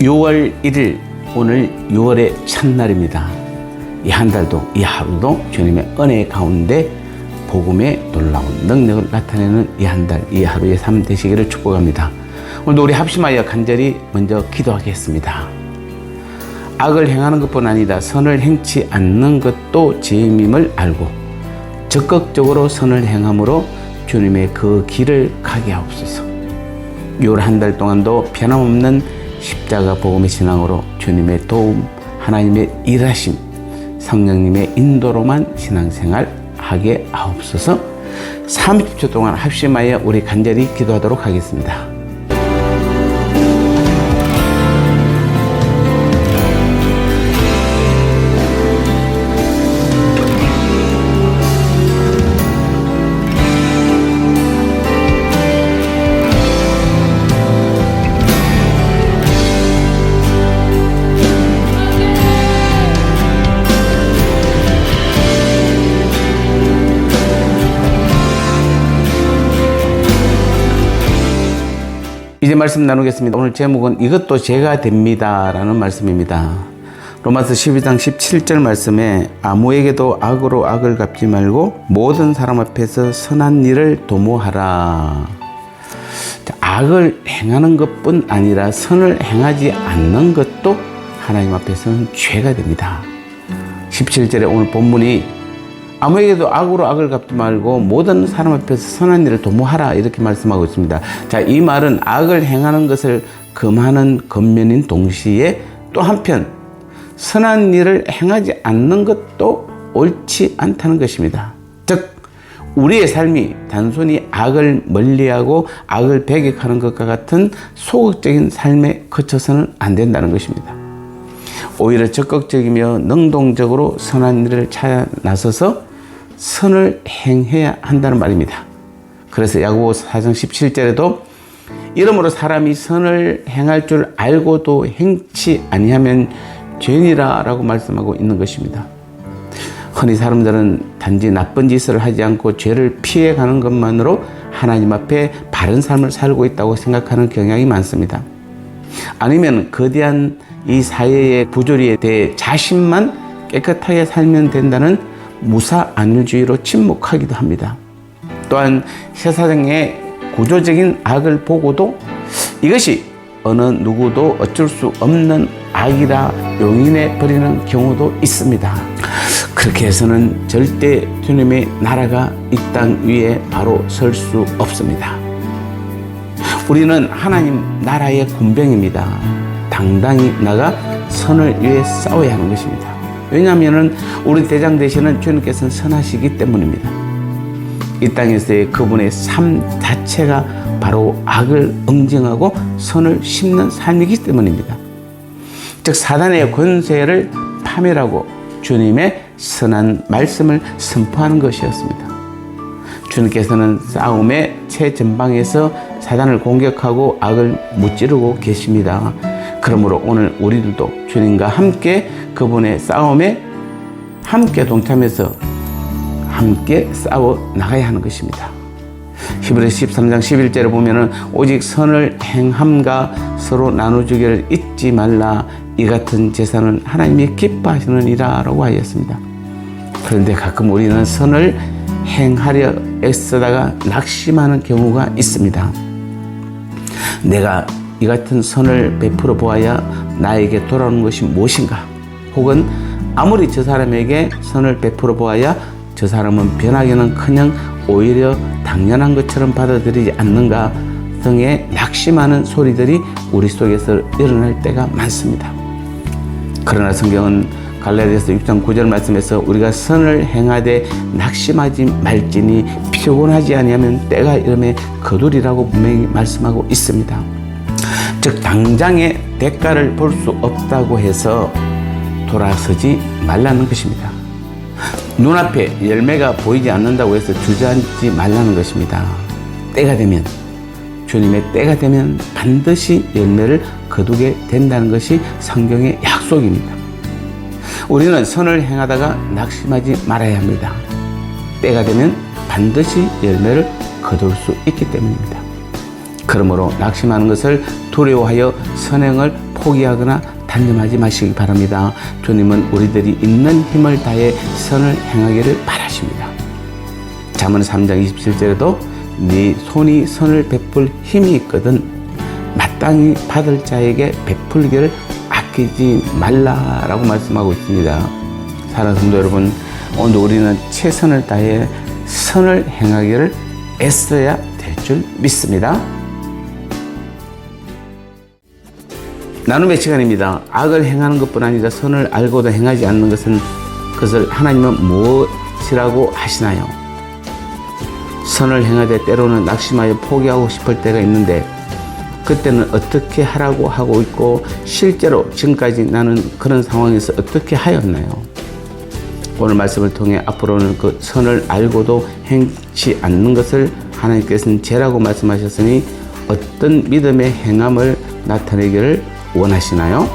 6월 1일 오늘 6월의 첫날입니다. 이 한 달도 이 하루도 주님의 은혜 가운데 복음의 놀라운 능력을 나타내는 이 한 달, 이 하루의 삶 되시기를 축복합니다. 오늘도 우리 합심하여 간절히 먼저 기도하겠습니다. 악을 행하는 것뿐 아니라 선을 행치 않는 것도 죄임을 알고 적극적으로 선을 행함으로 주님의 그 길을 가게 하옵소서. 6월 한 달 동안도 변함없는 십자가 복음의 신앙으로 주님의 도움, 하나님의 일하심, 성령님의 인도로만 신앙생활 하게 하옵소서. 30초 동안 합심하여 우리 간절히 기도하도록 하겠습니다. 이제 말씀 나누겠습니다. 오늘 제목은 이것도 죄가 됩니다 라는 말씀입니다. 로마서 12장 17절 말씀에 아무에게도 악으로 악을 갚지 말고 모든 사람 앞에서 선한 일을 도모하라. 악을 행하는 것뿐 아니라 선을 행하지 않는 것도 하나님 앞에서는 죄가 됩니다. 17절에 오늘 본문이 아무에게도 악으로 악을 갚지 말고 모든 사람 앞에서 선한 일을 도모하라 이렇게 말씀하고 있습니다. 자, 이 말은 악을 행하는 것을 금하는 겉면인 동시에 또 한편 선한 일을 행하지 않는 것도 옳지 않다는 것입니다. 즉 우리의 삶이 단순히 악을 멀리하고 악을 배격하는 것과 같은 소극적인 삶에 그쳐서는 안 된다는 것입니다. 오히려 적극적이며 능동적으로 선한 일을 찾아 나서서 선을 행해야 한다는 말입니다. 그래서 야고보 4장 17절에도 이러므로 사람이 선을 행할 줄 알고도 행치 아니하면 죄니라 라고 말씀하고 있는 것입니다. 흔히 사람들은 단지 나쁜 짓을 하지 않고 죄를 피해가는 것만으로 하나님 앞에 바른 삶을 살고 있다고 생각하는 경향이 많습니다. 아니면 거대한 이 사회의 부조리에 대해 자신만 깨끗하게 살면 된다는 무사안일주의로 침묵하기도 합니다. 또한 세상의 구조적인 악을 보고도 이것이 어느 누구도 어쩔 수 없는 악이라 용인해 버리는 경우도 있습니다. 그렇게 해서는 절대 주님의 나라가 이 땅 위에 바로 설 수 없습니다. 우리는 하나님 나라의 군병입니다. 당당히 나가 선을 위해 싸워야 하는 것입니다. 왜냐하면 우리 대장 되시는 주님께서는 선하시기 때문입니다. 이 땅에서의 그분의 삶 자체가 바로 악을 응징하고 선을 심는 삶이기 때문입니다. 즉 사단의 권세를 파멸하고 주님의 선한 말씀을 선포하는 것이었습니다. 주님께서는 싸움의 최전방에서 사단을 공격하고 악을 무찌르고 계십니다. 그러므로 오늘 우리들도 주님과 함께 그분의 싸움에 함께 동참해서 함께 싸워 나가야 하는 것입니다. 히브리서 13장 11절에 보면은 오직 선을 행함과 서로 나눠주기를 잊지 말라. 이 같은 제사는 하나님이 기뻐하시느니라 라고 하였습니다. 그런데 가끔 우리는 선을 행하려 애쓰다가 낙심하는 경우가 있습니다. 내가 이 같은 선을 베풀어 보아야 나에게 돌아오는 것이 무엇인가? 혹은 아무리 저 사람에게 선을 베풀어 보아야 저 사람은 변하기는커녕 오히려 당연한 것처럼 받아들이지 않는가 등의 낙심하는 소리들이 우리 속에서 일어날 때가 많습니다. 그러나 성경은 갈라디아서 6장 9절 말씀에서 우리가 선을 행하되 낙심하지 말지니 피곤하지 아니하면 때가 이름에 거두리라고 분명히 말씀하고 있습니다. 즉 당장의 대가를 볼 수 없다고 해서 돌아서지 말라는 것입니다. 눈앞에 열매가 보이지 않는다고 해서 주저앉지 말라는 것입니다. 때가 되면 주님의 때가 되면 반드시 열매를 거두게 된다는 것이 성경의 약속입니다. 우리는 선을 행하다가 낙심하지 말아야 합니다. 때가 되면 반드시 열매를 거둘 수 있기 때문입니다. 그러므로 낙심하는 것을 두려워하여 선행을 포기하거나 단념하지 마시기 바랍니다. 주님은 우리들이 있는 힘을 다해 선을 행하기를 바라십니다. 잠언 3장 27절에도 네 손이 선을 베풀 힘이 있거든 마땅히 받을 자에게 베풀기를 아끼지 말라라고 말씀하고 있습니다. 사랑하는 성도 여러분, 오늘 우리는 최선을 다해 선을 행하기를 애써야 될 줄 믿습니다. 나눔의 시간입니다. 악을 행하는 것뿐 아니라 선을 알고도 행하지 않는 그것을 하나님은 무엇이라고 하시나요? 선을 행하되 때로는 낙심하여 포기하고 싶을 때가 있는데 그때는 어떻게 하라고 하고 있고 실제로 지금까지 나는 그런 상황에서 어떻게 하였나요? 오늘 말씀을 통해 앞으로는 그 선을 알고도 행치 않는 것을 하나님께서는 죄라고 말씀하셨으니 어떤 믿음의 행함을 나타내기를 원하시나요?